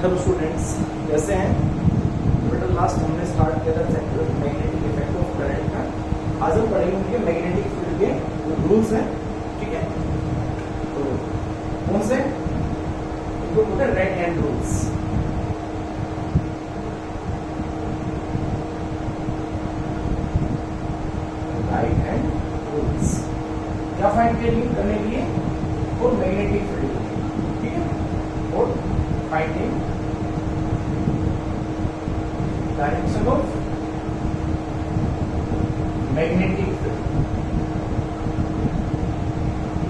Hello students, कैसे हैं? बेटा लास्ट हमने स्टार्ट किया था chapter magnetic effect of current का। आज हम पढ़ेंगे उनके मैग्नेटिक फील्ड के रूल्स हैं, ठीक है? तो कौन से? इनको बोलते हैं right hand rules. Right hand rules क्या फाइंड करने के लिए? और मैग्नेटिक फील्ड, ठीक है? और finding direction of magnetic field.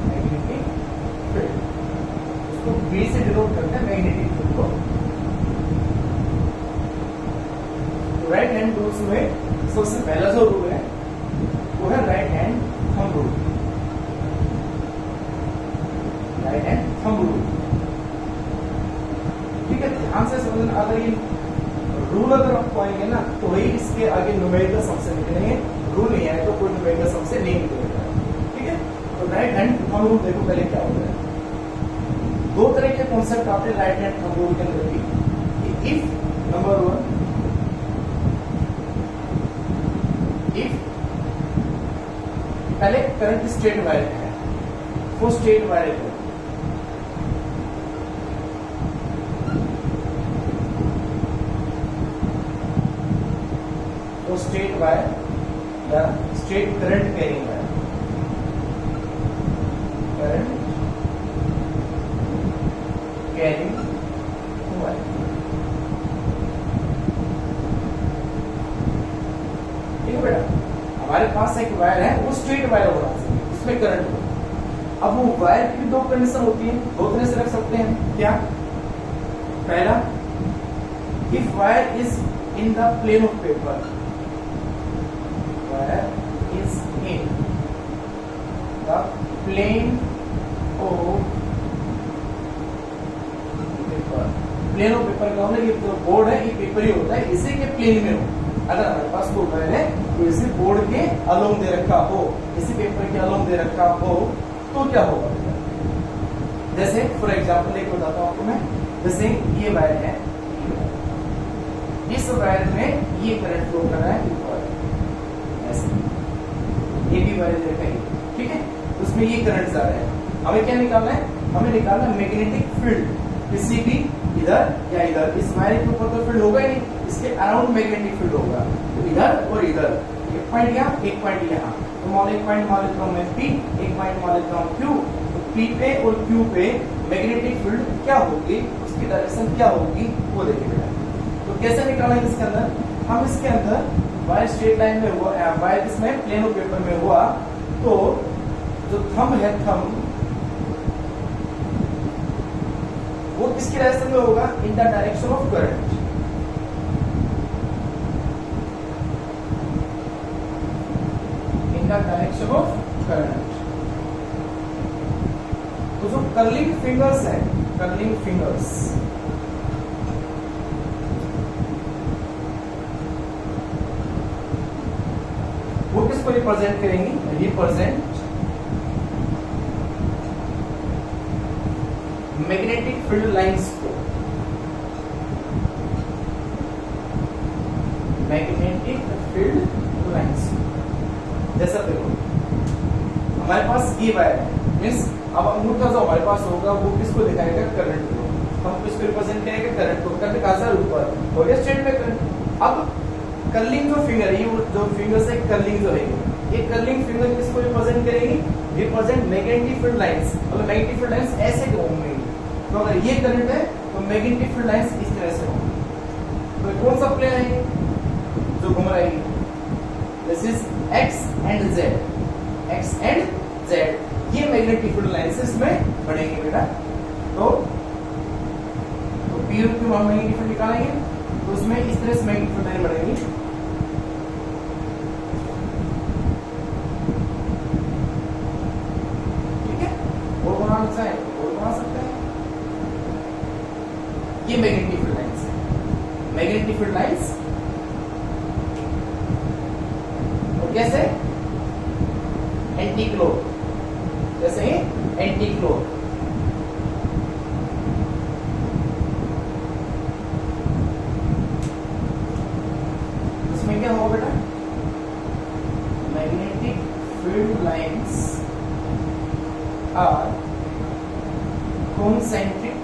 Magnetic field उसको बी से डिनोट करते हैं, मैग्नेटिक फील्ड को। तो राइट हैंड रूल्स में सबसे पहला जो रूल है वो है right hand thumb rule. Right hand thumb rule, ठीक है? ध्यान से समझना। अगर ये रूल अगर आपको आएंगे ना तो वही इसके आगे न्यूमेरिकल सम से निकलेंगे। रूल नहीं आए तो कोई न्यूमेरिकल सम से नहीं निकलेगा, ठीक है? तो राइट हैंड थंब रूल देखो पहले क्या होता है। दो तरह के कॉन्सेप्ट आते हैं राइट हैंड थंब रूल के अंदर भी। इफ नंबर वन, इफ पहले करंट स्ट्रेट वायर है, वो स्ट्रेट वायर है, तो स्ट्रेट वायर या straight current carrying wire, current carrying wire. ठीक है बेटा, हमारे पास एक वायर है, वो स्ट्रेट वायर होना चाहिए, उसमें करंट हो। अब वो वायर की दो कंडीशन होती है, दो तरह से रख सकते हैं। क्या? पहला, if wire is in the plane of paper, wire is in the plane of paper। Plane of paper का मतलब ये तो बोर्ड है, ये पेपर ही होता है, इसी के प्लेन में हो। अगर हमारे पास कोई वायर है तो इसी बोर्ड के अलोंग दे रखा हो, इसी पेपर के अलोंग दे रखा हो, तो क्या होगा? जैसे फॉर एग्जाम्पल एक बताता हूँ आपको मैं। जैसे ये वायर है, इस वायर में ये करंट फ्लो कर रहा है, ये भी वायर देखा है, ठीक है? उसमें ये करंट जा रहा है। हमें क्या निकालना है? हमें निकालना है मैग्नेटिक फील्ड, किसी भी इधर या इधर। इस वायर के ऊपर तो फील्ड होगा ही नहीं, इसके अराउंड मैग्नेटिक फील्ड होगा, तो इधर और इधर। एक पॉइंट यहाँ, एक पॉइंट यहाँ, तो मान एक पॉइंट मान लेता हूँ मैं P, एक पॉइंट मान लेता हूँ Q। तो P पे और Q पे मैग्नेटिक फील्ड क्या होगी, उसकी डायरेक्शन क्या होगी, वो देखिए। तो कैसे निकालेंगे इसके अंदर? हम इसके अंदर वायर स्ट्रेट लाइन में हुआ, वायर इसमें प्लेन ऑफ पेपर में हुआ, तो जो थंब है, थंब वो किसकी डायरेक्शन में होगा? In the direction of current. In the direction of current. तो जो कर्लिंग फिंगर्स है, कर्लिंग फिंगर्स, वो किसको रिप्रेजेंट करेंगी? रिप्रेजेंट मैग्नेटिक फील्ड लाइंस को। मैग्नेटिक फील्ड लाइंस, जैसा देखो हमारे पास ये वायर है, मीन्स अब अंगूठा जो हमारे पास होगा वो किसको दिखाएगा? करंट को। हम किसको रिप्रेजेंट करेंगे? करंट को। करंट कहां से ऊपर हो गया, स्ट्रेट में करंट। अब कर्लिंग जो फिंगर है, ये जो फिंगर से कर्लिंग जो है, ये कर्लिंग फिंगर किसको रिप्रेजेंट करेगी? Represent magnetic field lines. मतलब मैग्नेटिक फील्ड लाइंस ऐसे घूमेंगी, तो अगर ये करंट है तो मैग्नेटिक फील्ड लाइंस इस तरह से होंगी। तो कौन सा प्लेन है जो घूम रहा है? This is x and Z, x and Z. ये मैग्नेटिक फील्ड लाइंस इसमें बढ़ेंगे बेटा। तो पी और क्यू हम मैग्नेटिक फील्ड निकालेंगे, तो उसमें इस तरह से मैग्नेटिक फील्ड लाइन बढ़ेगी। ठीक है? और बनाना चाहे और बना सकते हैं। ये मैग्नेटिक फील्ड लाइंस है, मैग्नेटिक फील्ड लाइंस। और कैसे? एंटी क्लॉक, जैसे एंटी क्लॉक। कॉन्सेंट्रिक,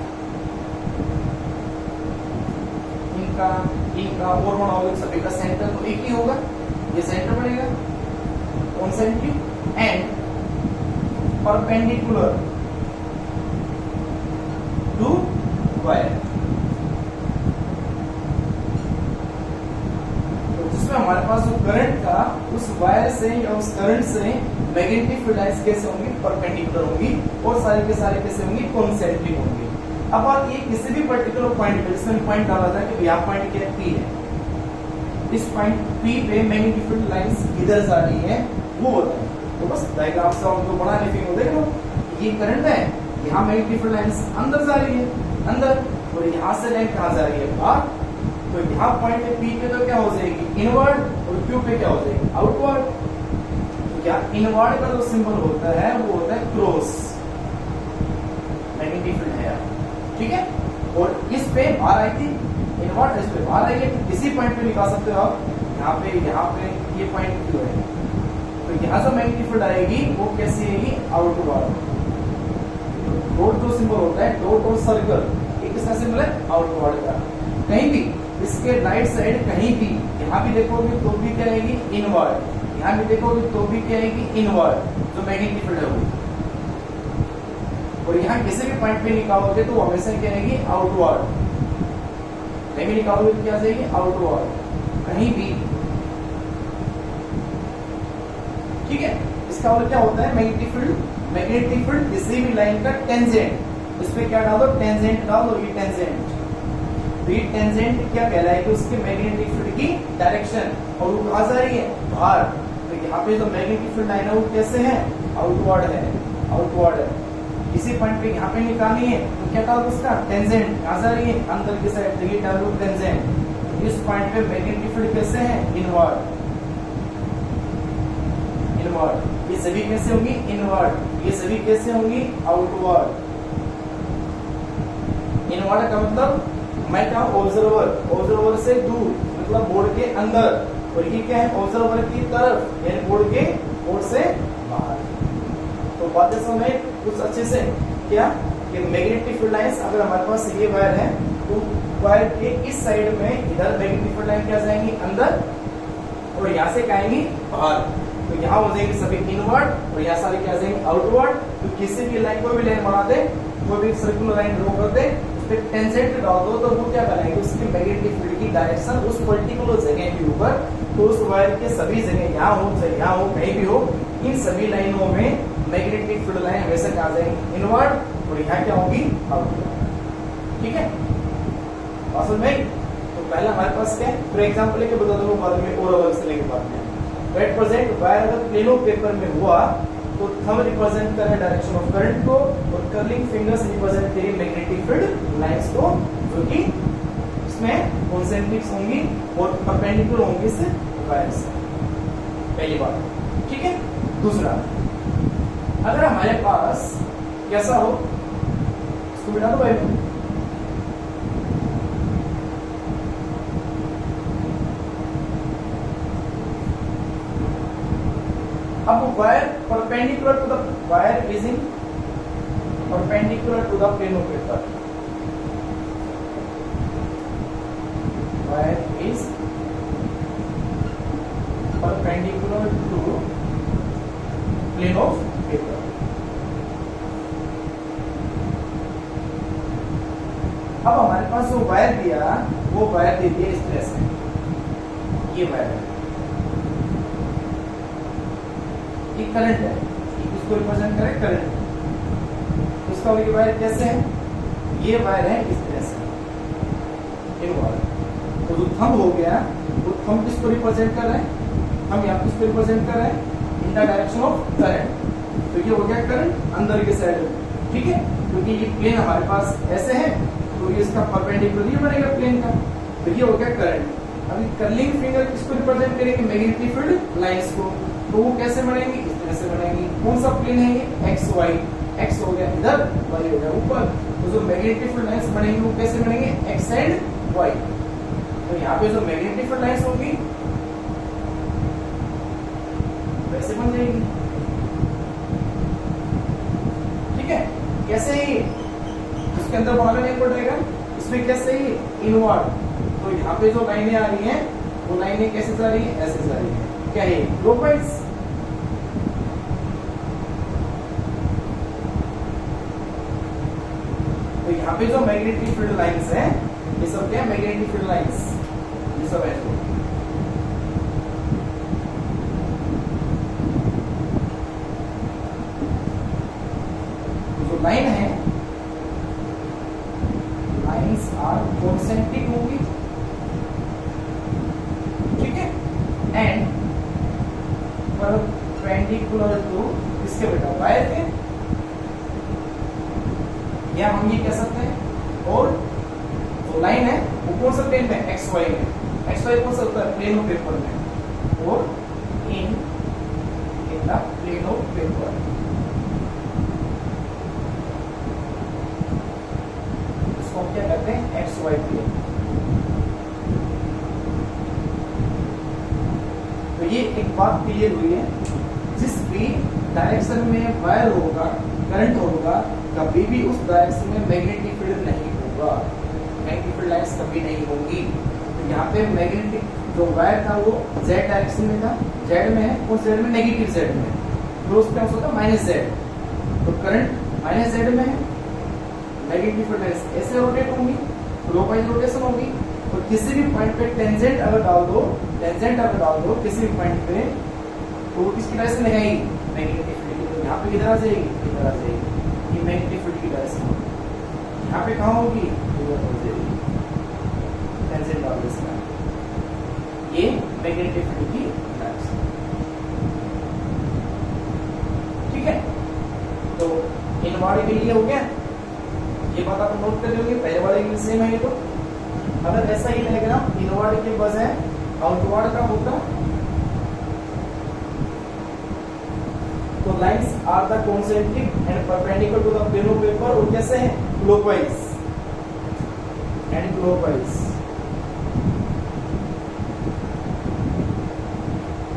इनका और बनाओगे सभी का सेंटर तो एक ही होगा, ये सेंटर बनेगा concentric and perpendicular to wire. तो जिसमें हमारे पास जो करंट था उस वायर से या उस करंट से मैग्नेटिक फील्ड लाइंस कैसे होंगी, परपेंडिकुलर होंगी और सारे के सारे कैसे होंगी, कॉन्सेंट्रिक होंगी। अब बात ये किसी भी पर्टिकुलर पॉइंट पे, जिसमें पॉइंट डाला था कि यहाँ पॉइंट क्या P है, इस पॉइंट P पे मैग्नेटिक फील्ड लाइंस इधर जा रही है वो होता है। तो बस डायग्राम से उनको बना लिखेंगे, देख लो ये करंट है, यहाँ मैग्नेटिक फील्ड लाइंस अंदर जा रही है अंदर, और यहाँ से लाइन कहाँ जा रही है बाहर। तो यहाँ पॉइंट है P पे तो क्या हो जाएगी इनवर्ड, और Q पे क्या हो जाएगी आउटवर्ड। तो क्या इनवर्ड का जो सिंबल होता है वो होता है क्रॉस, मैग्नेटिक फील्ड है यार, ठीक है। और इस पे बाहर आई थी इनवर्ट, इस पे बाहर आई है, तो किसी पॉइंट पे निकाल सकते हो आप, यहाँ पे ये पॉइंट क्यों है, तो यहाँ जो मैग्नेटिक फील्ड आएगी वो कैसी आएगी आउटवर्ड। डॉट जो सिंबल होता है, डॉट और सर्कल, ये किसका सिंबल है आउटवर्ड का। कहीं भी इसके राइट साइड कहीं भी, यहाँ भी देखोगे तो भी क्या आएगी इनवर्ड, यहाँ भी देखोगे तो भी क्या आएगी इनवर्ड, जो मैग्नेटिक फील्ड है वो। और यहाँ किसी भी पॉइंट पे निकालोगे तो हमेशा क्या आएगी आउटवर्ड, कहीं भी निकालोगे तो क्या आ जाएगी आउटवर्ड, कहीं भी, ठीक है। इसका मतलब क्या होता है मैग्नेटिक फील्ड किसी भी लाइन का टेंजेंट, इस पे क्या डाल दो टेंजेंट डाल दो, ये टेंजेंट, तो ये टेंजेंट क्या कहलाएगी उसके मैग्नेटिक फील्ड की डायरेक्शन, और वो कहाँ जा रही है बाहर। तो यहाँ पे जो मैग्नेटिक फील्ड लाइन है वो कैसे है आउटवर्ड है, आउटवर्ड है। इसी पॉइंट पे यहाँ पे निकालनी है तो क्या डालो उसका टेंजेंट, कहाँ जा रही है अंदर की साइड, तो ये डालो टेंजेंट। इस पॉइंट पे मैग्नेटिक फील्ड कैसे है इनवर्ड, इनवर्ड। ये सभी कैसे होंगी इनवर्ड, ये सभी कैसे होंगी आउटवर्ड। इनवर्ड का मतलब मैं क्या ऑब्जर्वर, ऑब्जर्वर से दूर मतलब बोर्ड के अंदर, और ये क्या है ऑब्जर्वर की तरफ यानी बोर्ड के बोर्ड से बाहर। तो बातें समझ कुछ अच्छे से क्या कि मैग्नेटिक फील्ड लाइंस अगर हमारे पास ये वायर है तो वायर के इस साइड में इधर मैग्नेटिक फील्ड लाइन क्या जाएंगी अंदर, और यहाँ से क्या आएंगी बाहर। तो यहाँ हो जाएंगे सभी इनवर्ड और यहाँ सारे क्या जाएंगे आउटवर्ड। तो किसी भी लाइन को भी लाइन बनाते, कोई भी सर्कुलर लाइन ड्रॉ करते, उस पर टेंजेंट डाल दो तो वो क्या बनाएंगे उसकी मैग्नेटिक फील्ड की डायरेक्शन उस पर्टिकुलर जगह के ऊपर। तो उस वायर के सभी जगह यहाँ हो चाहे यहाँ हो कहीं भी हो, इन सभी लाइनों में मैग्नेटिक फील्ड लाइन हमेशा क्या जाएंगी इनवर्ड, और यहाँ क्या होगी आउटवर्ड, ठीक है। समझ में? तो पहला हमारे पास क्या है, फॉर एग्जांपल लेके बता दो बाद में और अलग से लेके बाद में। एट प्रेजेंट वायर अगर प्लेन ऑफ पेपर में हुआ तो थंब रिप्रेजेंट कर रहा है डायरेक्शन ऑफ करंट को, और कर्लिंग फिंगर्स रिप्रेजेंट करेंगे मैग्नेटिक फील्ड लाइंस को, जो कि इसमें कॉन्सेंट्रिक्स होंगी और परपेंडिकुलर होंगी इस वायर से। पहली बात, ठीक है। दूसरा, अगर हमारे पास कैसा हो, इसको बिठा दो भाई, अब wire perpendicular to the wire is in perpendicular to the plane of paper, wire is perpendicular to plane of paper. अब हमारे पास जो वायर दिया वो वायर दे दिया इस तरह से, ये वायर है, ये करंट है, इसको रिप्रेजेंट करें करंट। तो इसका ये वायर कैसे है, ये वायर है इस तरह से, ये वायर। तो जो थंब हो गया वो थंब किसको रिप्रेजेंट कर रहे हैं, हम यहाँ किसको रिप्रेजेंट कर रहे हैं in the direction of current. तो ये हो गया करंट अंदर के साइड में, ठीक है, क्योंकि ये प्लेन हमारे पास ऐसे है तो ये इसका परपेंडिकुलर ये बनेगा प्लेन का, तो ये हो गया करंट। अभी कर्लिंग फिंगर किसको रिप्रेजेंट करेंगे मैग्नेटिक फील्ड लाइंस को, तो वो कैसे बनेंगी इस तरह से बनेंगी। कौन सा प्लेन है ये एक्स वाई, एक्स हो गया इधर, वाई हो गया ऊपर। तो जो मैग्नेटिक फील्ड लाइंस बनेंगी वो कैसे बनेंगे एक्स एंड वाई। तो यहाँ पे जो मैग्नेटिक फील्ड लाइंस होंगी वैसे बन जाएगी, ठीक है। कैसे ही उसके अंदर वाला नहीं पड़ रहेगा, इसमें कैसे ही इनवर्ड। तो यहाँ पे जो लाइनें आ रही हैं वो लाइनें कैसे जा रही है, ऐसे जा रही है, क्या है क्लॉकवाइज। तो यहाँ पे जो मैग्नेटिक फील्ड लाइंस है ये सब क्या है, मैग्नेटिक फील्ड लाइंस, ये सब है। जो लाइन है, लाइंस आर कॉन्सेंट्रिक होंगी, ठीक है, एंड परपेंडिकुलर टू किसके बेटा, वायर के, या हम ये कह सकते हैं। और जो लाइन है वो कौन सा प्लेन में, एक्स वाई में, एक्स वाई कौन सा होता है, प्लेन ऑफ पेपर में, और in the plane of paper. इसको क्या कहते हैं, एक्स वाई प्लेन। तो ये एक बात क्लियर हुई है, जिस भी डायरेक्शन में वायर होगा, करंट होगा, कभी भी उस डायरेक्शन में मैग्नेटिक फील्ड नहीं होगा, मैग्नेटिक फील्ड लाइंस कभी नहीं होंगी। तो यहाँ पे मैग्नेटिक जो वायर था वो जेड डायरेक्शन में था, जेड में है, और जेड में नेगेटिव जेड में, तो उस टाइम होता माइनस जेड, तो करंट माइनस जेड में है, मैग्नेटिक फील्ड लाइंस ऐसे रोटेट होंगी, क्लॉकवाइज रोटेशन होगी। और किसी भी पॉइंट पे टेंजेंट अगर डाल दो, टेंजेंट अगर डाल दो किसी भी पॉइंट पे, तो वो किसकी डायरेक्शन लगाएगी, मैग्नेटिक फील्ड की। तो यहाँ पे किधर आ जाएगी, इधर आ जाएगी, ये मैग्नेटिक फील्ड की डायरेक्शन। यहाँ पे कहाँ होगी, इधर हो जाएगी, टेंजेंट डाल देना, ये मैग्नेटिक फील्ड की डायरेक्शन, ठीक है। तो इनवर्ड के लिए हो गया, ये बात आप नोट कर लोगे, पहले वाले के सेम है ये। तो अगर ऐसा ही रहेगा ना, इनवर्ड के बजाय आउटवर्ड का होगा, तो lines are the concentric and perpendicular to the plane of paper, और कैसे हैं, clockwise and clockwise,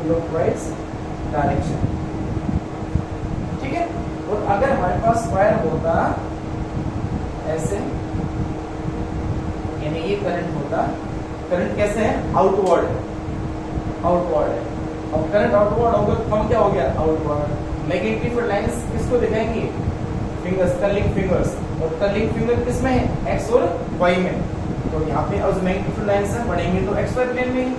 clockwise direction, ठीक है। और अगर हमारे पास वायर होता ऐसे, यानी ये करंट होता, करंट कैसे है, आउटवर्ड, आउटवर्ड है, अब करंट आउटवर्ड होगा तो हम क्या हो गया, आउटवर्ड। मैग्नेटिक फील्ड लाइंस किसको दिखाएंगे, फिंगर्स, कर्लिंग फिंगर्स, और कर्लिंग फिंगर किस में है, एक्स और वाई में। तो यहाँ पे अब मैग्नेटिक फील्ड लाइंस है बढ़ेंगे तो एक्स वाई प्लेन में ही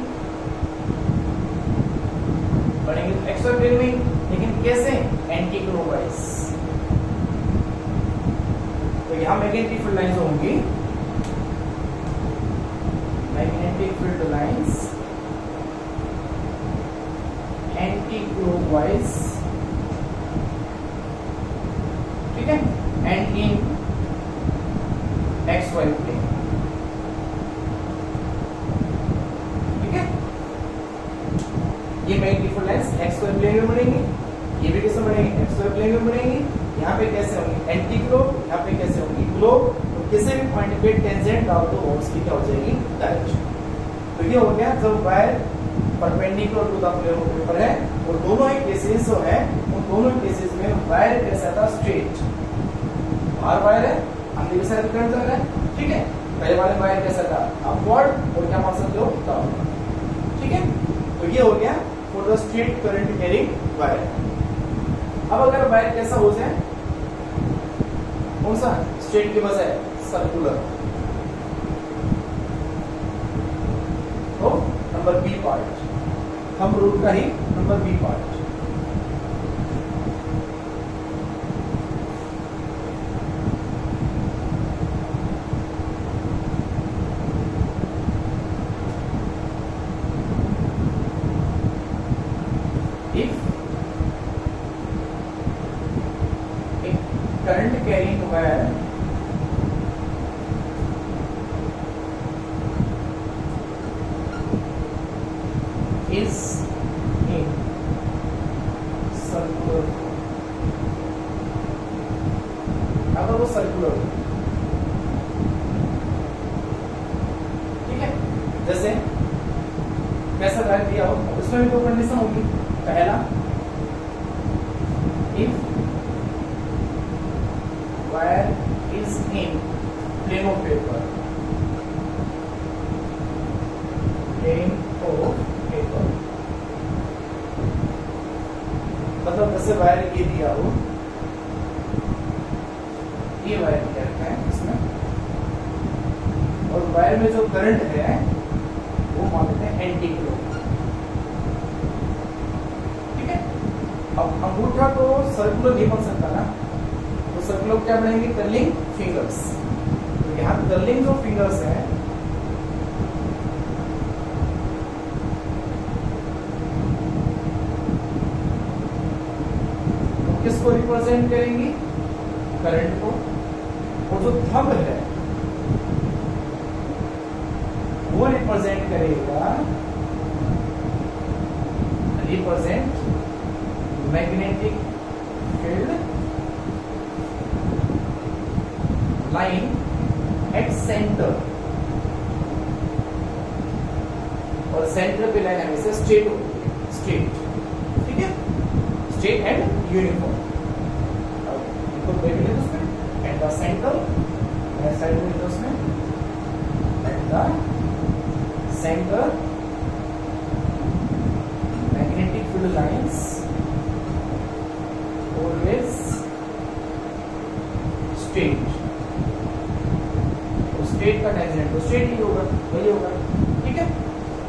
बढ़ेंगे, तो एक्स वाई प्लेन में ही, लेकिन कैसे, एंटी क्लॉकवाइज। तो यहाँ मैग्नेटिक फील्ड लाइंस होंगी, magnetic field lines anti clockwise, ठीक है, and in X Y plane, ठीक है। ये magnetic field lines X Y plane में बढ़ेंगी, ये भी कैसे बढ़ेंगे, एक्स वाई प्लेन में बढ़ेंगी। यहाँ पे कैसे होंगी, एंटी क्लॉक, यहाँ पे कैसे होंगी, क्लॉक। तो किसी भी पॉइंट पे टेंजेंट डाल दो, उसकी क्या हो जाएगी, डायरेक्शन। तो ये हो गया जब wire perpendicular to the plane of paper है, और दोनों ही केसेस जो है उन दोनों केसेस में वायर कैसा था, स्ट्रेट, बाहर वायर है, अंदर की साइड करंट जा रहा है, ठीक है। पहले वाले वायर कैसा था, अपवर्ड, और क्या मान सकते हो, डाउनवर्ड, ठीक है। तो ये हो गया for the straight current carrying wire. अब अगर वायर कैसा हो जाए, कौन सा, स्ट्रेट के बजाय सर्कुलर, तो नंबर बी पार्ट, हम रूल का ही number B part. If a current carrying wire is in circular form, अगर वो सर्कुलर, ठीक है, जैसे कैसा वायर दिया हो, उसमें भी दो कंडीशन होगी। पहला, if wire is in plane of paper. Plane of paper. मतलब जैसे वायर ये दिया हो, ये वायर दिया रखा है इसमें, और वायर में जो करंट है वो मान लेते हैं एंटी क्लॉक। ठीक है। अब अंगूठा तो सर्कुलर नहीं बन सकता ना, तो सर्कुलर क्या बनेंगे? Curling fingers. तो यहाँ कर्लिंग जो फिंगर्स है तो किसको रिप्रेजेंट करेंगी? करंट को। और जो थंब है वो रिप्रेजेंट करेगा, represent magnetic field line at centre. और सेंटर पे लाइन हमेशा स्ट्रेट होती है, स्ट्रेट। ठीक है, स्ट्रेट एंड यूनिफॉर्म। इनको देख लेते उसमें एट द सेंटर, साइड में उसमें at the centre magnetic field lines always straight। तो स्ट्रेट का टेंजेंट तो स्ट्रेट ही होगा, वही होगा। ठीक है,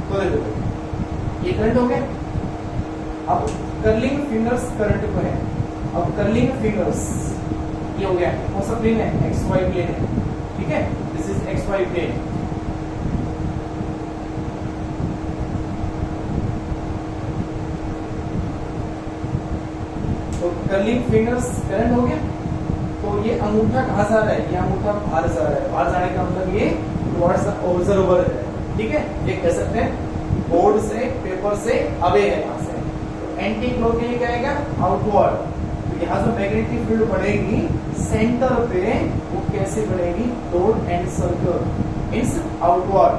तो देखो ये करंट हो गया। अब कर्लिंग फिंगर्स करंट को है। अब कर्लिंग फिंगर्स ये हो गया, कौन सा प्लेन है? एक्स वाई प्लेन है। ठीक है, this is X Y plane. तो कर्लिंग फिंगर्स करंट हो गया। तो ये अंगूठा कहाँ जा रहा है? ये अंगूठा बाहर जा रहा है। बाहर जाने का मतलब ये टुवर्ड्स द ऑब्जर्वर है। ठीक है, ये कह सकते हैं बोर्ड से, पेपर से अवे है यहाँ से। तो एंटी क्लॉक के लिए क्या आएगा? आउटवर्ड। तो यहाँ जो मैग्नेटिक फील्ड बढ़ेगी सेंटर पे, वो कैसे बढ़ेगी? Dot and circle means outward.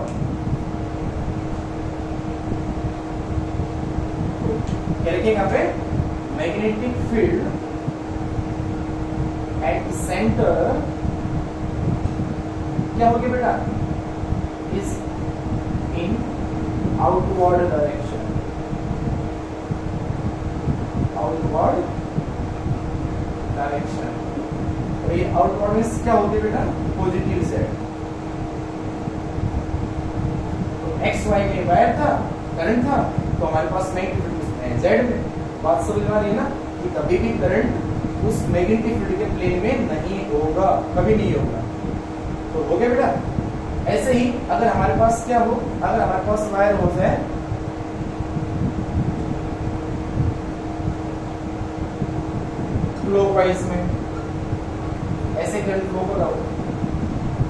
क्या लिखेंगे यहाँ पे? मैग्नेटिक फील्ड एट सेंटर क्या होगी बेटा? Is in outward direction. Outward direction. तो ये आउटवर्ड में क्या होती है बेटा? Positive side. तो एक्स वाई में वायर था, करंट था, तो हमारे पास मैग्नेटिक फील्ड जेड में। बात समझ में आ रही है ना कि कभी भी करंट उस मैग्नेटिक फील्ड के प्लेन में नहीं होगा, कभी नहीं होगा। तो हो गया बेटा। ऐसे ही अगर हमारे पास क्या हो, अगर हमारे पास वायर हो जाए क्लॉकवाइज में, ऐसे करंट फ्लो कर रहा हो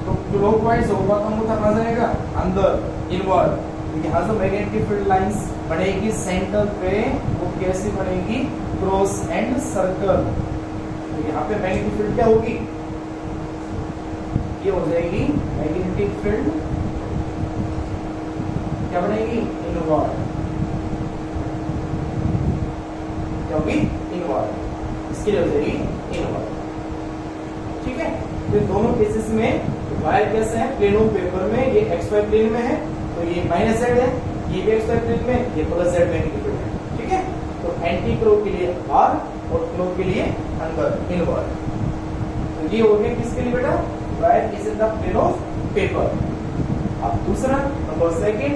तो क्लॉकवाइज होगा तो अंगूठा कहाँ जाएगा? अंदर, इनवर्ड। यहाँ जो मैग्नेटिक फील्ड लाइंस बनेगी सेंटर पे, वो कैसे बनेगी? Cross and circle. तो यहाँ पे मैग्नेटिक फील्ड क्या होगी? ये हो जाएगी मैग्नेटिक फील्ड क्या बनेगी? इनवर्ड। क्या होगी? इनवर्ड। इसके लिए हो जाएगी इनवर्ड। ठीक है, तो दोनों केसेस में वायर कैसे है? प्लेन ऑफ पेपर में ये एक्स वाई प्लेन में है, तो ये माइनस जेड है, ये भी एक्स वाई प्लेन में, ये प्लस जेड मैग्नेटिक फील्ड है। ठीक है, तो एंटी क्लॉक के लिए बाहर और क्लॉक के लिए अंदर, इनवर्ड। तो ये हो गया किसके लिए बेटा? Wire is in the plane of paper. अब दूसरा नंबर सेकंड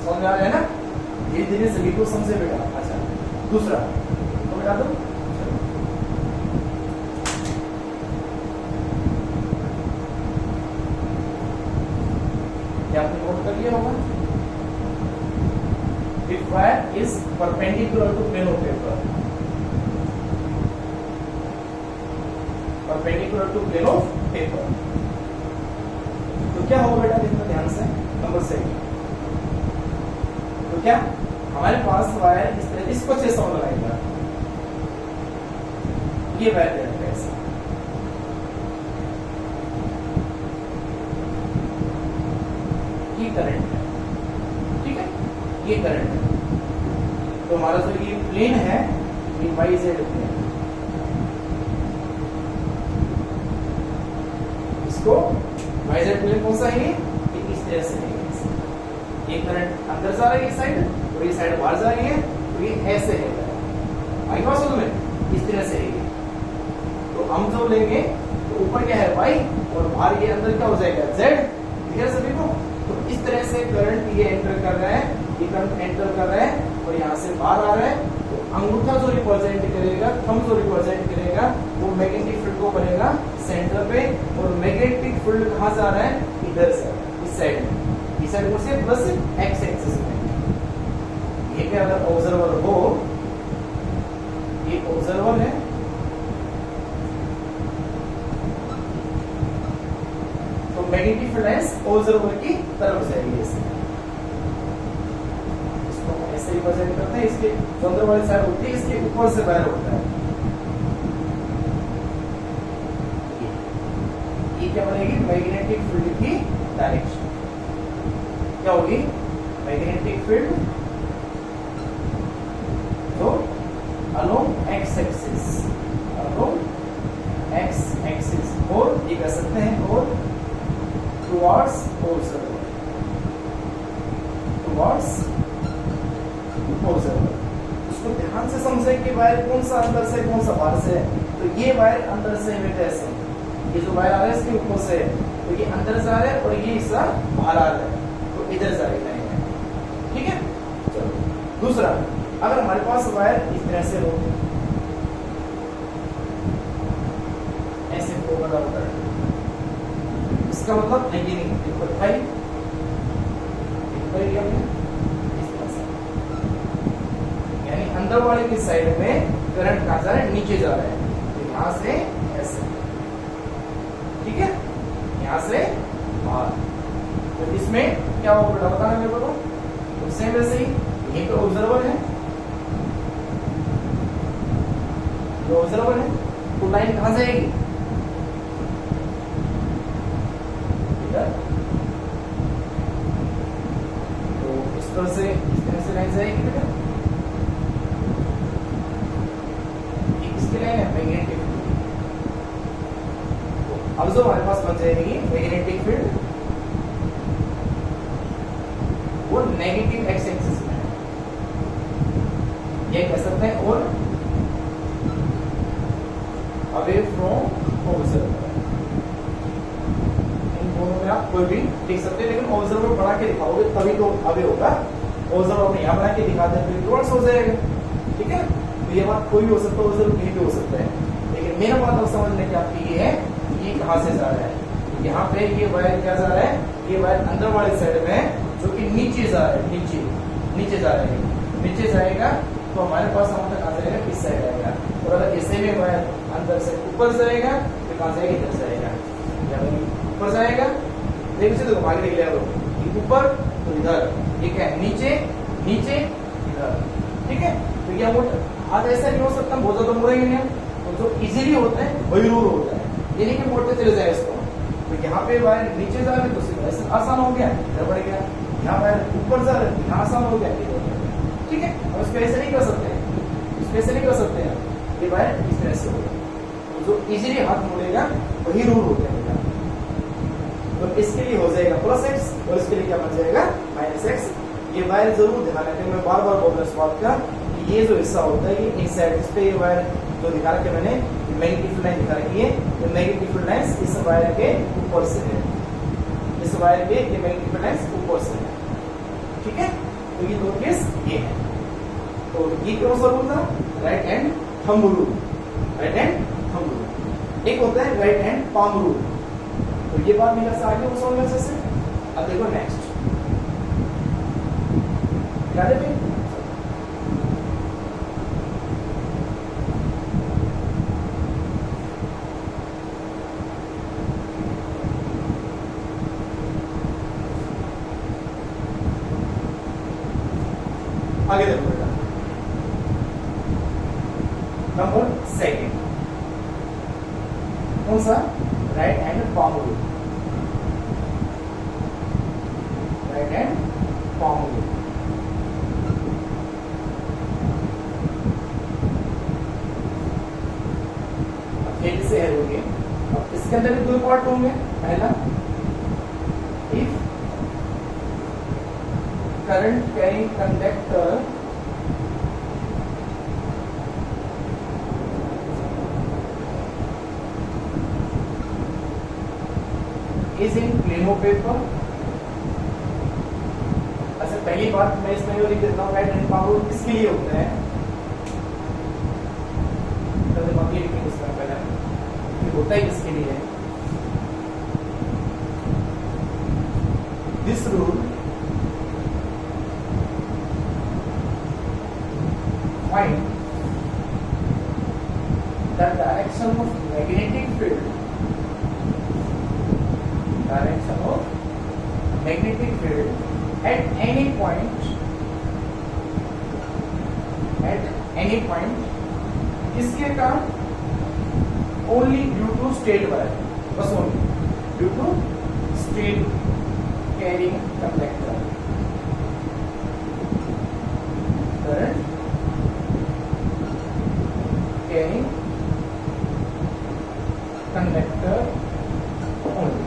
समझ आ रहा है ना? धीरे धीरे सभी को समझे बेटा। अच्छा, दूसरा तो बेटा दो। आपने नोट कर लिया होगा। If wire is perpendicular to plane of paper, perpendicular to plane of paper, तो क्या होगा बेटा? देखो ध्यान से नंबर से। तो क्या हमारे पास वायर इस तरह, इसको अच्छे समझ लगाएगा। ये वायर है ऐसा, ये करंट है। ठीक है, ये करंट है। तो हमारा जो ये प्लेन है, ये वाई जेड प्लेन। इसको वाईजेड प्लेन कौन सा है, ये इस तरह से है, ये करंट अंदर जा रहा है इस साइड और ये साइड बाहर जा रही है, तो ये ऐसे है, आई बात समझ में, इस तरह से है। तो हम जो लेंगे तो ऊपर क्या है y और बाहर ये अंदर क्या हो जाएगा z, ठीक है सभी को। तो इस तरह से करंट ये एंटर कर रहा है, ये करंट एंटर कर रहा है और यहाँ से बाहर आ रहा है। तो अंगूठा जो रिप्रेजेंट करेगा, थंब जो रिप्रेजेंट करेगा, वो मैग्नेटिक फील्ड को बनेगा सेंटर पे, और मैग्नेटिक फील्ड कहाँ जा रहा है, इधर से, इस साइड में, इस साइड में से प्लस एक्स एक्सिस में। ये क्या अगर ऑब्जर्वर हो, ये ऑब्जर्वर है, तो मैग्नेटिक फील्ड लाइंस ऑब्जर्वर की तरफ जाएगी ऐसे। इसको ऐसे रिप्रेजेंट करते हैं, इसके जो अंदर वाली साइड होती है इसके ऊपर से बाहर होता है। ये क्या बनेगी, मैग्नेटिक फील्ड की डायरेक्शन क्या होगी, मैग्नेटिक फील्ड तो along x axis, along x axis, और ये कह सकते हैं और टुवर्ड्स ऑब्जर्वर, टुवर्ड्स ऑब्जर्वर। उसको ध्यान से समझे कि वायर कौन सा अंदर से कौन सा बाहर से है। तो ये वायर अंदर से बेटा ऐसे, ये जो वायर आ रहा है इसके ऊपर से, तो ये अंदर जा रहा है और ये हिस्सा बाहर आ रहा है, तो इधर जा रहा है, ठीक है। चलो दूसरा, अगर हमारे पास वायर इस तरह से हो, ऐसे फ्लो कर रहा होता है, इसका मतलब है कि नहीं, इस तरह से, यानी अंदर वाले की साइड में करंट कहाँ जा रहा है, नीचे जा रहा है, तो यहाँ से ऐसे, ठीक है, यहाँ से बाहर। तो इसमें क्या होगा बताना मेरे को, तो सेम वैसे ही यहीं पे ऑब्जर्वर है, जो ऑब्जर्वर है, तो लाइन कहाँ जाएगी, इधर। तो इस तरह से लाइन जाएगी बेटा, इसके लिए है मैग्नेटिक फील्ड। अब जो हमारे पास बन जाएगी मैग्नेटिक फील्ड, वो नेगेटिव एक्स एक्सिस में है, ये कह सकते हैं, और अवे फ्रॉम ऑब्जर्वर। इन दोनों में आप कोई भी लिख सकते हैं, लेकिन ऑब्जर्वर बना के दिखाओगे तभी तो अवे होगा। ऑब्जर्वर में यहाँ बना के दिखाते हैं तो रिवर्स हो जाएगा, ठीक है। तो ये बात कोई भी हो सकता है, ऑब्जर्वर कहीं भी हो सकता है, लेकिन मेरा बात अब समझने की आपकी ये है, ये कहाँ से जा रहा है, यहाँ पे ये वायर क्या जा रहा है, ये वायर अंदर वाले साइड में जो कि नीचे जा रहा है, नीचे जा रहा है, नीचे जाएगा तो हमारे पास हम तक आ जाएगा, इस साइड आएगा। और अगर ऐसे में वायर अंदर से ऊपर जाएगा तो कहाँ जाएगा, इधर जाएगा, या ऊपर जाएगा, देखिए देखो आगे निकलेगा, तो ऊपर तो इधर, ये क्या है, नीचे इधर, ठीक है। तो ये मोड आज ऐसा नहीं हो सकता, बहुत ज्यादा मुड़ेंगे नहीं, तो जो इजीली होता है वही रूल होता है, ये नहीं कि मोड़ते चले जाए इसको। तो यहाँ पे वायर नीचे जा रहे तो ऐसा आसान हो गया, इधर बढ़ गया, यहाँ वायर ऊपर जा रहे यहाँ आसान हो गया, ठीक है। और इसको ऐसे नहीं कर सकते हैं, इसको ऐसे नहीं कर सकते हैं, ये वायर इस तरह से होगा, तो जो इजीली हाथ मुड़ेगा वही रूल होता है। तो इसके लिए हो जाएगा प्लस एक्स और इसके लिए क्या बन जाएगा माइनस एक्स। ये वायर जरूर ध्यान रखें, मैं बार बार बोल रहा हूँ इस बात का, ये जो हिस्सा होता है ये इनसाइड, इस पे ये वायर जो दिखा रखे मैंने मैग्नेटिक फील्ड लाइन दिखा रखी है, ये मैग्नेटिक फील्ड लाइंस इस वायर के ऊपर से है, इस वायर के ये मैग्नेटिक फील्ड लाइंस ऊपर से है, ठीक है। तो ये दो केस ये है। तो ये कौन सा रूल था, right hand thumb rule, right hand thumb rule. एक होता है राइट हैंड पाम रूल। तो ये बात मेरे से आगे वो समझ में अच्छे से। अब देखो नेक्स्ट क्या दे भाई, आगे देखो बेटा, नंबर सेकंड कौन सा, right hand palm rule, right hand palm rule. फिर से है रूल, अब इसके इसके अंदर भी दो पार्ट होंगे। पहला, if current carrying conductor is in plane of paper. अच्छा, पहली बात मैं इसमें जो लिख देता हूँ, राइट हैंड पावर किसके लिए होता है, होता है किसके लिए है। This rule find the direction of magnetic field, direction of magnetic field at any point किसके कारण, only due to state wire, बस only due to state carrying conductor, current carrying conductor only,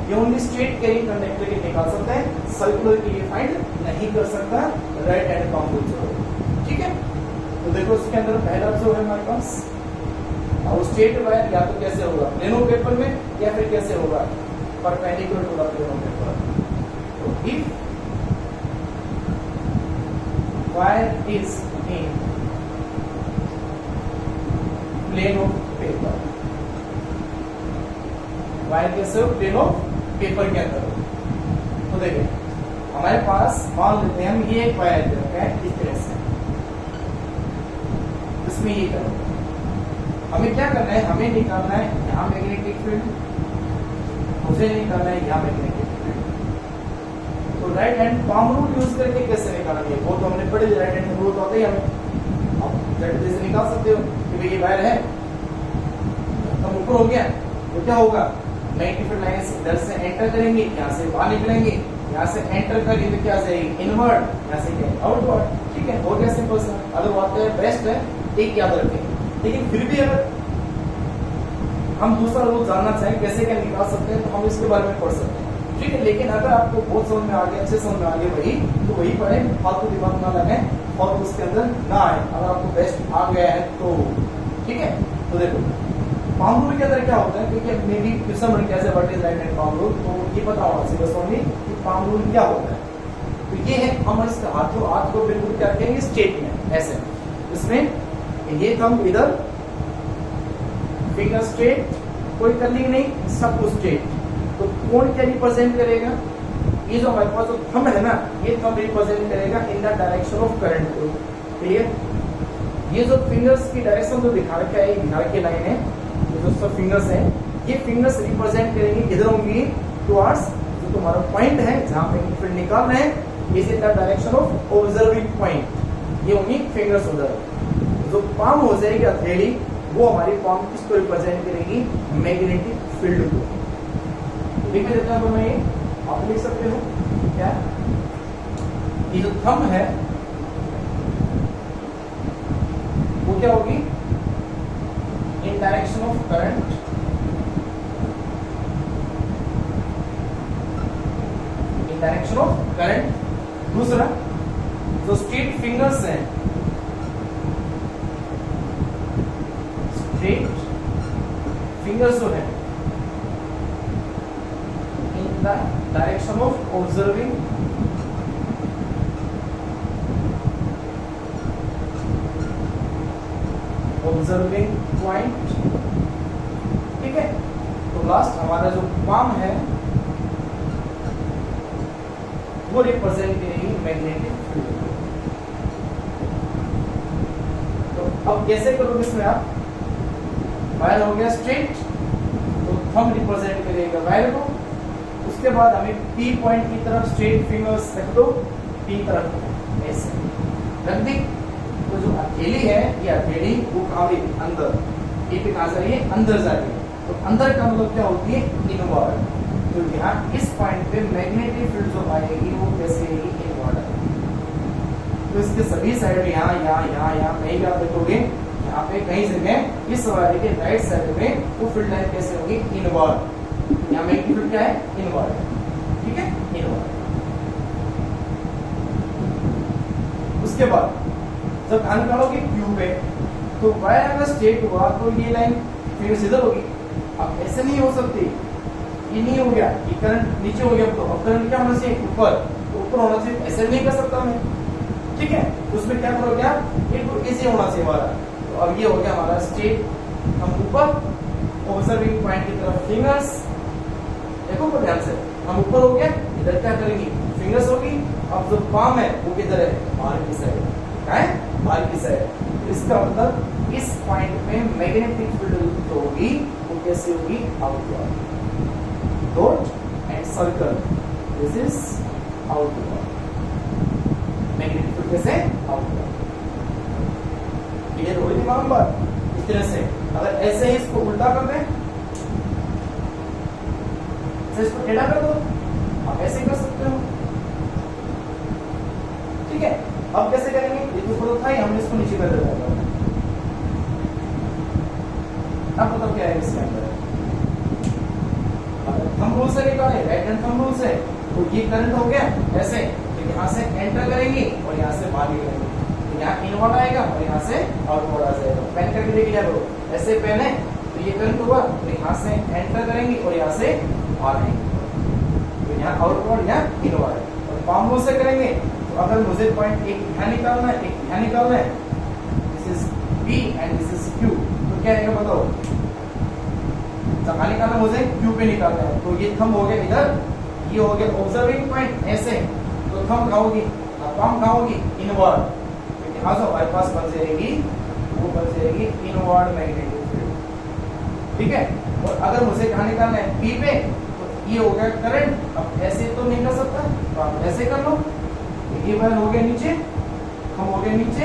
ये only state carrying conductor के निकाल सकता है, circular के लिए फाइंड नहीं कर सकता राइट हैंड पाम रूल। ठीक है, तो देखो इसके अंदर पहला जो है हमारे पास, और स्ट्रेट वायर या तो कैसे होगा, प्लेन ऑफ पेपर में, या फिर कैसे होगा, perpendicular to the plane of paper. तो if wire is in plane of paper, wire कैसे हो, प्लेन ऑफ पेपर के अंदर हो। तो देखिए हमारे पास मान लेते हैं हम ये एक वायर दे रखा है इस तरह से, इसमें ये करो, हमें क्या करना है, हमें निकालना है यहाँ मैग्नेटिक फील्ड, मुझे निकालना है यहाँ मैग्नेटिक फील्ड। तो right hand palm rule use करके कैसे निकालेंगे, वो तो हमने पढ़े, राइट हैंड रूल तो आता ही हमें, आप झटके से निकाल सकते हो कि भाई ये वायर है, तब ऊपर हो गया तो क्या होगा, मैग्नेटिक फील्ड लाइन से इधर से एंटर करेंगे, यहाँ से बाहर निकलेंगे, यहाँ से एंटर करेंगे तो क्या जाएगी इनवर्ड, यहाँ से आउटवर्ड। ठीक है, हो गया सिंपल सा। अगर बात है बेस्ट है, एक याद रखें, लेकिन फिर भी अगर हम दूसरा रूल जानना चाहें कैसे क्या निकाल सकते हैं तो हम इसके बारे में पढ़ सकते हैं। ठीक है, लेकिन अगर आपको बहुत समझ में आ गया, अच्छे समझ में आ गया वही, तो वही पढ़े, फालतू दिमाग ना लगाएं और उसके अंदर ना आए। अगर आपको बेस्ट आ गया है तो ठीक है। तो देखो पाम रूल के अंदर क्या होता है, क्योंकि मे बी क्वेश्चन कैसे what is right hand palm rule, तो ये पता होना चाहिए बस ओनली कि पाम रूल क्या होता है। तो ये है, हम इसका हाथ को बिल्कुल क्या कहेंगे स्ट्रेट में, ऐसे इसमें ये थंब इधर, फिंगर स्ट्रेट, कोई कर्लिंग नहीं, सब कुछ स्ट्रेट। तो कौन क्या रिप्रेजेंट करेगा, ये जो हमारे पास जो थंब है ना, ये थंब रिप्रेजेंट करेगा in the direction of current को। क्लियर, ये जो फिंगर्स की डायरेक्शन जो दिखा रखा है, दिखा रखी लाइन है, ये जो सब फिंगर्स है, ये फिंगर्स रिप्रेजेंट करेंगे किधर होंगी, टुवर्ड्स जो तुम्हारा पॉइंट है जहां पे फील्ड निकालना है, is in the direction of observing point, ये होंगी फिंगर्स उधर। जो पाम हो जाएगी हथेली, वो हमारी पाम किसको रिप्रेजेंट करेगी, मैग्नेटिक फील्ड को। लिख देता हूं मैं, आप लिख सकते हो क्या, ये जो थंब है वो क्या होगी, इन direction of current, in direction of current. दूसरा जो स्ट्रेट फिंगर्स हैं, स्ट्रेट फिंगर्स जो है in the direction of observing point. ठीक है, तो लास्ट हमारा जो पाम है वो रिप्रेजेंट करेगी मैग्नेटिक फील्ड। तो अब कैसे करोगे इसमें आप, वायर हो गया स्ट्रेट, तो थंब रिप्रेजेंट करेगा वायर को, उसके बाद हमें पी पॉइंट की तरफ स्ट्रेट फिंगर्स रख दो, पी तरफ ऐसे रख दी। तो जो हथेली है, ये हथेली वो कहाँ गई, अंदर, ये पे कहाँ जा रही है, अंदर जा रही है। तो अंदर का मतलब क्या होती है, इनवर्ड। तो यहाँ इस पॉइंट पे मैग्नेटिक फील्ड जो आएगी वो कैसे आएगी, इनवर्ड। तो इसके सभी साइड में यहाँ कहीं भी आप देखोगे यहाँ पे कहीं जगह इस वाले के राइट साइड में वो फील्ड लाइन कैसे होगी, इनवर्ड। यहाँ मैग्नेटिक फील्ड क्या है, इनवर्ड है, ठीक है, इनवर्ड। उसके बाद जब ध्यान निकालोगे क्यू पे, तो वायर अगर स्ट्रेट हुआ तो ये लाइन फिर इधर होगी। अब ऐसे नहीं हो सकती, ये नहीं हो गया, ये करंट नीचे हो गया, तो अब करंट क्या होना चाहिए, ऊपर होना चाहिए। ऐसे नहीं कर सकता मैं, ठीक है। तो उसमें क्या करोगे आप, बिल्कुल इजी होना चाहिए हमारा। तो अब ये हो गया हमारा स्ट्रेट, हम ऊपर ऑब्जर्विंग पॉइंट की तरफ फिंगर्स, देखो को ध्यान से, हम ऊपर हो गया, इधर क्या करेंगे, फिंगर्स होगी। अब जो पाम है वो किधर है, बाहर की साइड, क्या है, बाहर की साइड। इसका मतलब इस पॉइंट पे मैग्नेटिक फील्ड जो होगी वो कैसी होगी, outward. Dot and circle, this is outward. Magnetic field कैसे, आउटवर्ड। क्लियर हो गई दिमाग बात। इस तरह से अगर ऐसे ही इसको उल्टा कर दें, इसको टेढ़ा कर दो, आप ऐसे कर सकते हो, ठीक है। अब कैसे करेंगे, ये तो ऊपर था ही, हमने इसको नीचे कर दिया। अब बताओ क्या है इसके अंदर, थंब रूल से निकाले, राइट हैंड थंब रूल से, तो ये करंट हो गया ऐसे, तो यहाँ से एंटर करेंगे और यहाँ से बाहर निकलेंगे, तो यहाँ इनवर्ड आएगा और यहाँ से आउटवर्ड आ जाएगा। पेन करके देख लिया करो, ऐसे पेन है तो ये करंट हुआ, तो यहाँ से एंटर करेंगे और यहाँ से बाहर आएंगे, तो यहाँ आउटवर्ड, यहाँ इनवर्ड। और पाम रूल से करेंगे, तो अगर मुझे पॉइंट एक यहाँ निकालना है, एक यहाँ निकालना है, this is P and this is Q, तो क्या आएगा बताओ, कहाँ निकालना मुझे, Q पे निकालना है। तो ये थंब हो गया इधर, ये हो गया ऑब्जर्विंग पॉइंट ऐसे, तो थंब कहाँ होगी, पाम कहाँ होगी, इनवर्ड। तो यहाँ से हमारे पास बन जाएगी, वो बन जाएगी इनवर्ड मैग्नेटिक फील्ड, ठीक है। और अगर मुझे कहाँ निकालना है, P पे, तो ये हो गया करंट। अब ऐसे तो नहीं कर सकता, तो आप ऐसे कर लो, ये वायर हो गया नीचे, हम हो गए नीचे,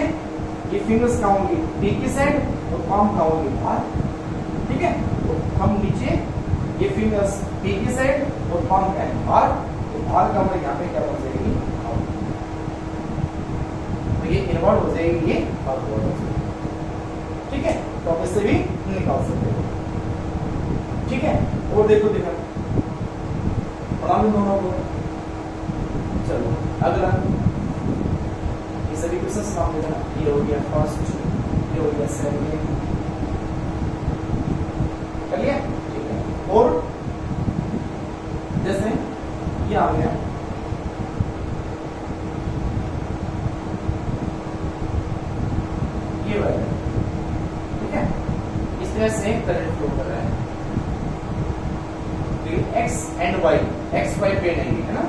ये फिंगर्स कहाँ होंगी, P की साइड, और पाम कहाँ होगी, बाहर, ठीक है। तो हम नीचे, ये फिंगर्स P की साइड और पाम का है बाहर, तो बाहर का हमारे यहाँ पे क्या बन जाएगी, तो ये इनवर्ड हो जाएगी, ये आउटवर्ड हो जाएगी, ठीक है। तो आप इससे भी निकाल सकते हो, ठीक है। और देखो देखा बना लो दोनों को। चलो अगला, ये सभी क्वेश्चंस नाम देना, ये हो गया फर्स्ट, ये हो गया सेकंड, कर लिया, ठीक है। और जैसे ये आ गया, ये वाला, ठीक है, इस तरह से करंट फ्लो कर रहा है। तो X and Y, X Y plane है ना,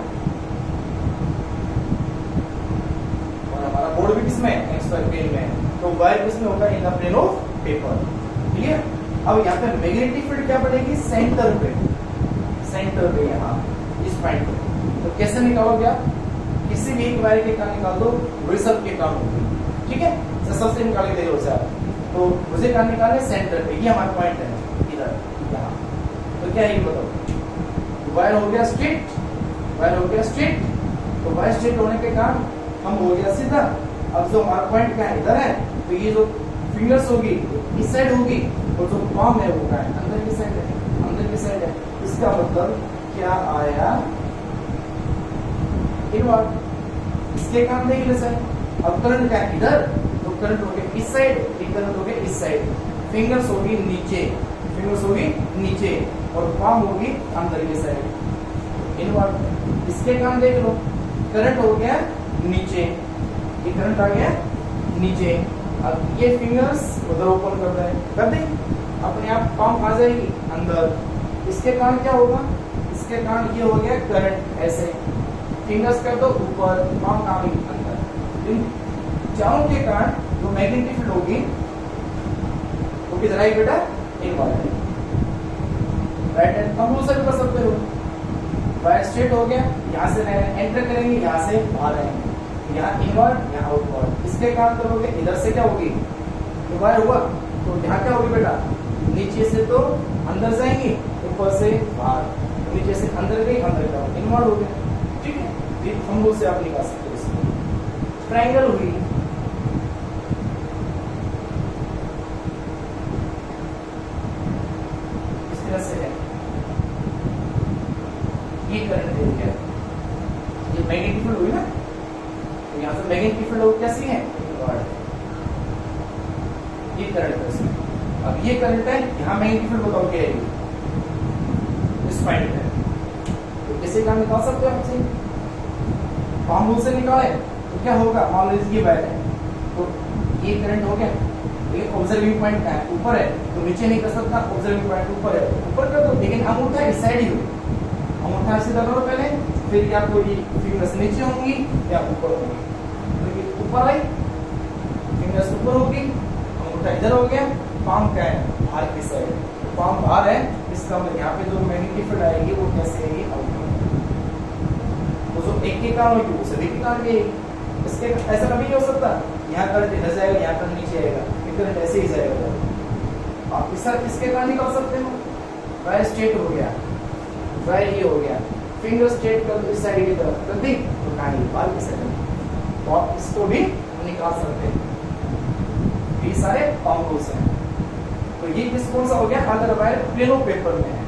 और हमारा बोर्ड भी किसमें, एक्स वाई प्लेन में, तो वाई किसमें होगा, in the plane of paper, clear. अब यहाँ पे मैग्नेटिक फील्ड क्या पड़ेगी, सेंटर पे, सेंटर पे, यहाँ इस पॉइंट पे। तो कैसे निकालोगे आप, किसी भी एक वायर के कारण निकाल दो, वही सब के कारण होगी, ठीक है। सबसे निकाल के देखो सर, तो मुझे कहाँ निकालना है, सेंटर पे, ये हमारा पॉइंट है इधर, यहाँ। तो क्या है ये बताओ, वायर हो गया स्ट्रेट, वायर हो गया स्ट्रेट, तो वायर स्ट्रेट होने के कारण हम हो गया सीधा। अब जो हमारा पॉइंट क्या है, इधर है, तो ये जो फिंगर्स होगी इस साइड होगी, और जो पाम है वो क्या है, अंदर की साइड है, अंदर की साइड है। इसका मतलब क्या आया, इनवर्ड। इसके काम देख ले सर, अब करंट क्या है इधर, तो करंट हो गया इस साइड, करंट हो गया इस साइड, फिंगर्स होगी नीचे, फिंगर्स होगी नीचे, और पाम होगी अंदर की साइड, इनवर्ड। इसके काम देख लो, करंट हो गया नीचे, ये करंट आ गया नीचे, अब ये फिंगर्स उधर ओपन कर रहे हैं, कर दे, अपने आप पाम आ जाएगी अंदर। इसके कारण क्या होगा, इसके कारण ये हो गया करंट ऐसे, फिंगर्स कर दो ऊपर, पाम कहाँ गई अंदर। इन चारों के कारण जो मैग्नेटिक फील्ड होगी वो किधर आई बेटा, inward. Right hand thumb rule से भी कर सकते हो, वायर स्ट्रेट हो गया, यहाँ से एंटर करेंगे, यहाँ से बाहर आएंगे, यहाँ इनवर्ड, यहाँ आउटवर्ड। इसके कारण करोगे, इधर से क्या होगी, तो वायर हुआ, तो यहाँ क्या होगी बेटा, नीचे से तो अंदर जाएंगी, ऊपर से बाहर, नीचे से अंदर गई, अंदर का इनवर्ड हो गया, ठीक है। ये थंब रूल से आप निकाल सकते हो इसको। ट्रायंगल हुई, तरह से है, ये करंट दे दिया, ये मैग्नेटिक फील्ड हुई ना, तो यहाँ से मैग्नेटिक फील्ड कैसी है, ये करंट है इसमें। अब ये करंट है, यहाँ मैग्नेटिक फील्ड बताओ क्या है, इस पॉइंट पे, तो किसी का निकाल सकते हो आपसे, पाम रूल से निकाले तो क्या होगा, मान लीजिए ये वायर है, तो ये करंट हो गया, ये ऑब्जर्विंग पॉइंट का है, ऊपर है, तो नीचे नहीं कर सकता, ऑब्जर्विंग पॉइंट ऊपर है, ऊपर कर दो, लेकिन अंगूठा इस साइड ही हो, अंगूठा ऐसे करो पहले, फिर या कोई फिंगर्स नीचे होंगी या ऊपर होंगी, तो ये ऊपर आई, फिंगर्स ऊपर होगी, अंगूठा इधर हो गया, पाम क्या है, बाहर की साइड, तो पाम बाहर है, इसका मतलब यहाँ पे जो मैग्नेटिक फील्ड आएगी वो कैसे आएगी, आउट, तो जो एक के कारण होगी वो सभी के कारण भी आएगी। इसके ऐसा कभी नहीं हो सकता, यहाँ करंट इधर जाएगा, यहाँ करंट नीचे आएगा, ये करंट ऐसे ही जाएगा। आप इसके कारण निकाल सकते हो, वायर स्ट्रेट हो गया, वायर ये हो गया, फिंगर स्ट्रेट कर दो इस साइड की तरफ कर दी, तो कहां बाल की साइड, तो आप इसको भी निकाल सकते हैं। ये सारे पाम रूल्स हैं। तो ये किस कौन सा हो गया, अगर वायर प्लेन ऑफ पेपर में है,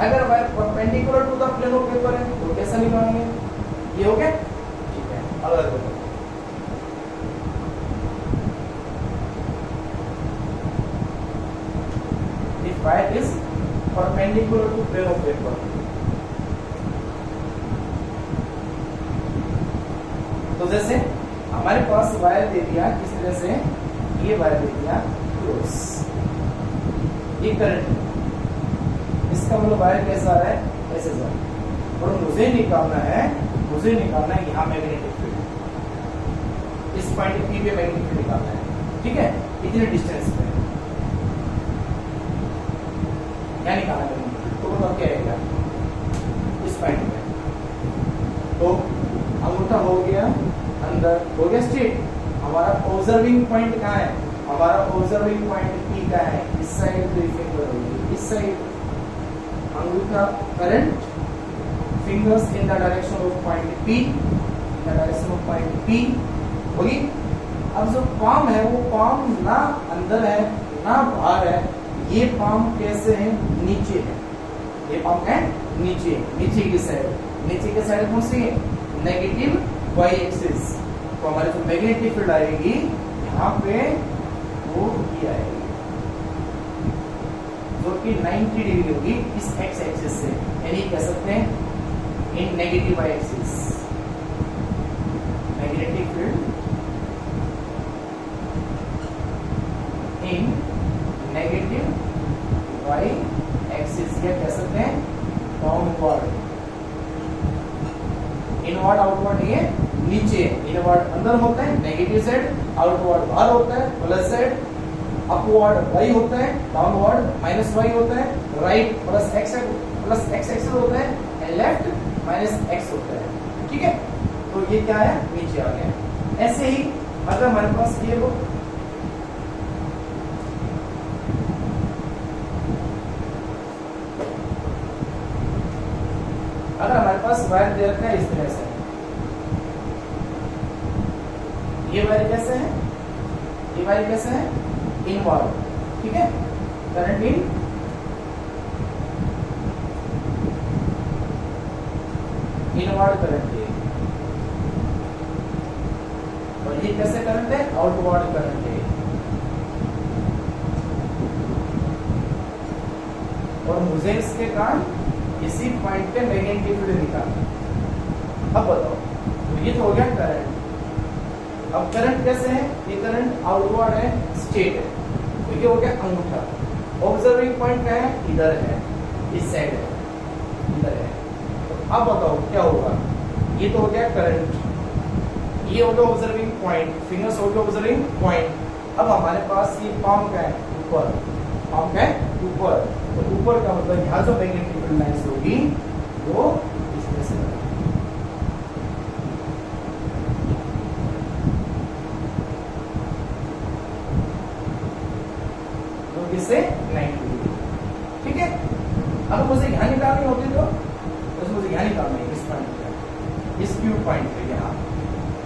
अगर wire perpendicular to the plane of paper है तो कैसा निकालेंगे, ये हो गया, ठीक है। अगर देखो if wire is perpendicular to plane of paper, तो जैसे हमारे पास वायर दे दिया किस तरह से, ये वायर दे दिया क्रॉस, ये करंट, इसका मतलब वायर कैसा आ रहा है, ऐसे जा रहा है, और मुझे निकालना है यहाँ मैग्नेटिक फील्ड, इस पॉइंट पी पे मैग्नेटिक फील्ड निकालना है, ठीक है, इतने डिस्टेंस पे क्या निकालना है, तो मतलब क्या आएगा, इस पॉइंट पे, तो अंगूठा हो गया अंदर, हो गया स्ट्रेट, हमारा ऑब्जर्विंग पॉइंट कहाँ है, हमारा ऑब्जर्विंग पॉइंट पी का है, इस साइड फिंगर होगी, इस साइड अंगूठा current, fingers in the direction of point P, in the direction of point P होगी। अब जो पाम है वो पाम ना अंदर है ना बाहर है, ये पाम कैसे है, नीचे है, ये पाम है नीचे, नीचे की साइड कौन सी है, नेगेटिव वाई एक्सिस, तो हमारे जो मैग्नेटिक फील्ड आएगी यहाँ पे वो ये आएगी जो कि 90 डिग्री होगी इस एक्स एक्सिस से, यानी कह सकते हैं in negative Y axis, magnetic field in negative Y axis, या कह सकते हैं डाउनवर्ड, इनवर्ड आउटवर्ड ये नीचे, इनवर्ड अंदर होता है नेगेटिव साइड, आउटवर्ड बाहर होता है प्लस साइड, अपवर्ड वाई होता है, डाउनवर्ड माइनस वाई होता है, राइट प्लस एक्स एक्सेस होता है, एंड लेफ्ट माइनस एक्स होता है, ठीक है। तो ये क्या है, नीचे आ गया। ऐसे ही अगर हमारे पास ये हो, अगर हमारे पास वायर दे रखा है इस तरह से, ये वायर कैसे है, ये वायर कैसे है, इनवर्ड, ठीक है, करंट इन इनवर्ड करंट है, और ये कैसे करंट है, आउटवर्ड करंट है, और मुझे इसके कारण इसी पॉइंट पे मैग्नेटिक फील्ड निकालना। अब बताओ, तो ये तो हो गया करंट। अब करंट कैसे है, ये करंट आउटवर्ड है, स्ट्रेट है, तो ये हो गया अंगूठा, ऑब्जर्विंग पॉइंट क्या है, इधर है, इस साइड है, इधर है। तो अब बताओ क्या होगा, ये तो हो गया करंट, ये हो गया ऑब्जर्विंग पॉइंट, फिंगर्स हो गया ऑब्जर्विंग पॉइंट। अब हमारे पास ये पाम का है ऊपर, पाम का है ऊपर, तो ऊपर का मतलब यहाँ जो मैग्नेटिक फील्ड लाइंस होगी वो इस तरह से, तो किससे 90 डिग्री, ठीक है। अब मुझे यहाँ निकालनी होती तो मुझे यहाँ निकालना है, इस पॉइंट पे, इस क्यू पॉइंट पे यहाँ।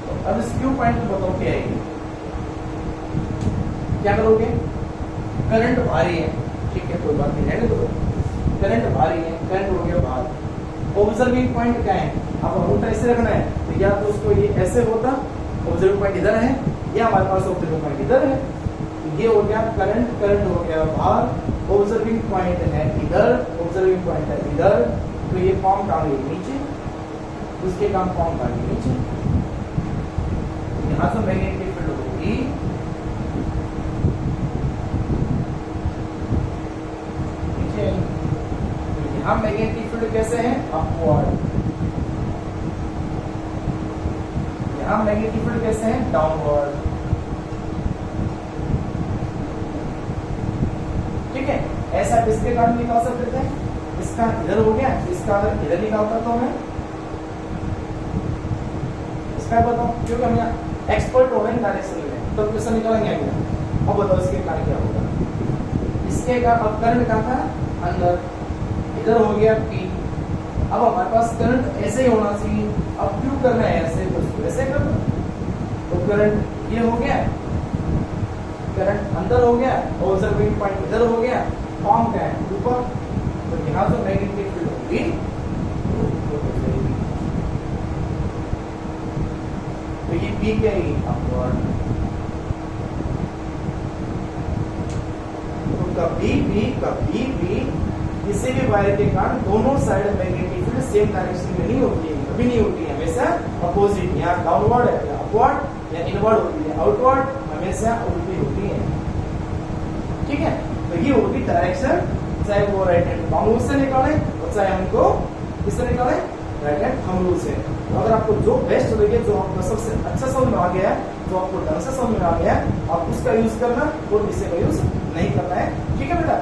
तो अब इस क्यू पॉइंट पे बताओ क्या आएगी, क्या करोगे, करंट भारी है, ठीक है, कोई बात नहीं, रहने दो, करंट बाहर ही है, करंट हो गया बाहर। ऑब्जर्विंग पॉइंट क्या है, अब अंगूठा ऐसे रखना है तो या तो उसको ये ऐसे होता, ऑब्जर्विंग पॉइंट इधर है, या हमारे पास ऑब्जर्विंग पॉइंट इधर है। ये हो गया करंट, करंट हो गया बाहर, ऑब्जर्विंग पॉइंट है इधर, ऑब्जर्विंग पॉइंट है इधर, तो ये फॉर्म डाल नीचे, उसके काम फॉर्म डाल नीचे। यहाँ से मैग्नेटिक फील्ड होगी, नीचे। तो यहाँ मैग्नेटिक फील्ड कैसे है, अपवर्ड। यहाँ मैग्नेटिक फील्ड कैसे है, डाउनवर्ड। ठीक है, ऐसा किसके कारण निकाल सकते थे, इसका इधर हो गया, इसका अगर इधर निकालता तो हमें इसका बताओ, क्योंकि हम यहाँ एक्सपर्ट हो गए डायरेक्शन में, तो कैसे निकालेंगे हम। अब बताओ इसके कारण क्या होगा, इसके का अब करंट कहाँ था, अंदर, इधर हो गया P। अब हमारे पास करंट ऐसे ही होना चाहिए, अब क्यों करना है ऐसे, तो ऐसे करना, तो करंट ये हो गया, करंट अंदर हो गया, ऑब्जर्विंग पॉइंट इधर हो गया, फॉर्म क्या है ऊपर, तो यहाँ से मैग्नेटिक फील्ड होगी, तो ये P क्या है, अपवर्ड। तो कभी भी किसी भी वायर के कारण दोनों side magnetic field same direction में नहीं होती है, कभी नहीं होती है, हमेशा अपोजिट, या डाउनवर्ड है, या अपवर्ड, या इनवर्ड होती है, आउटवर्ड हमेशा उल्टी होती है। ठीक है, तो ये होगी डायरेक्शन, चाहे वो राइट हैंड थंब रूल से निकाले और चाहे हमको किससे निकाले, राइट हैंड थंब रूल से। तो अगर आपको जो बेस्ट लगे, जो आपको सबसे अच्छा समझ में आ गया है, जो आपको ढंग से समझ में आ गया है, आप उसका यूज करना और किसी का यूज नहीं करना है। ठीक है बेटा,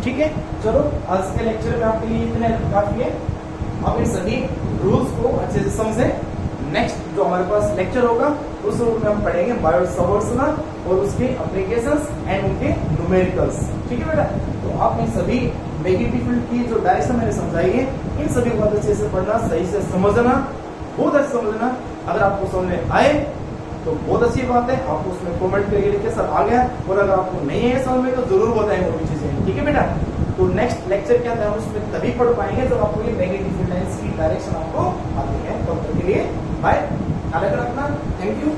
ठीक है। चलो आज के लेक्चर में आपके लिए इतने काफी है। आप इन सभी रूल्स को अच्छे से समझे। नेक्स्ट जो हमारे पास लेक्चर होगा उस रूल में हम पढ़ेंगे बायोट-सावर्ट्स लॉ और उसके एप्लीकेशंस एंड उनके न्यूमेरिकल्स। ठीक है बेटा, तो आप इन सभी मैग्नेटिक फील्ड की जो डायरेक्शन मैंने समझाई है, इन सभी को अच्छे से पढ़ना, सही से समझना, बहुत अच्छे समझना। अगर आपको समझ में आए तो बहुत अच्छी बात है, आपको उसमें कमेंट करके लिखिए सर आ गया, और अगर आपको नहीं है समझ में तो जरूर बताएं वो भी चीजें। ठीक है बेटा, तो नेक्स्ट लेक्चर क्या था उसमें तभी पढ़ पाएंगे जब आपको ये मैग्नेटिक फील्ड लाइंस की डायरेक्शन आपको आती है। तो तब तक के लिए बाय, ख्याल रखना, थैंक यू।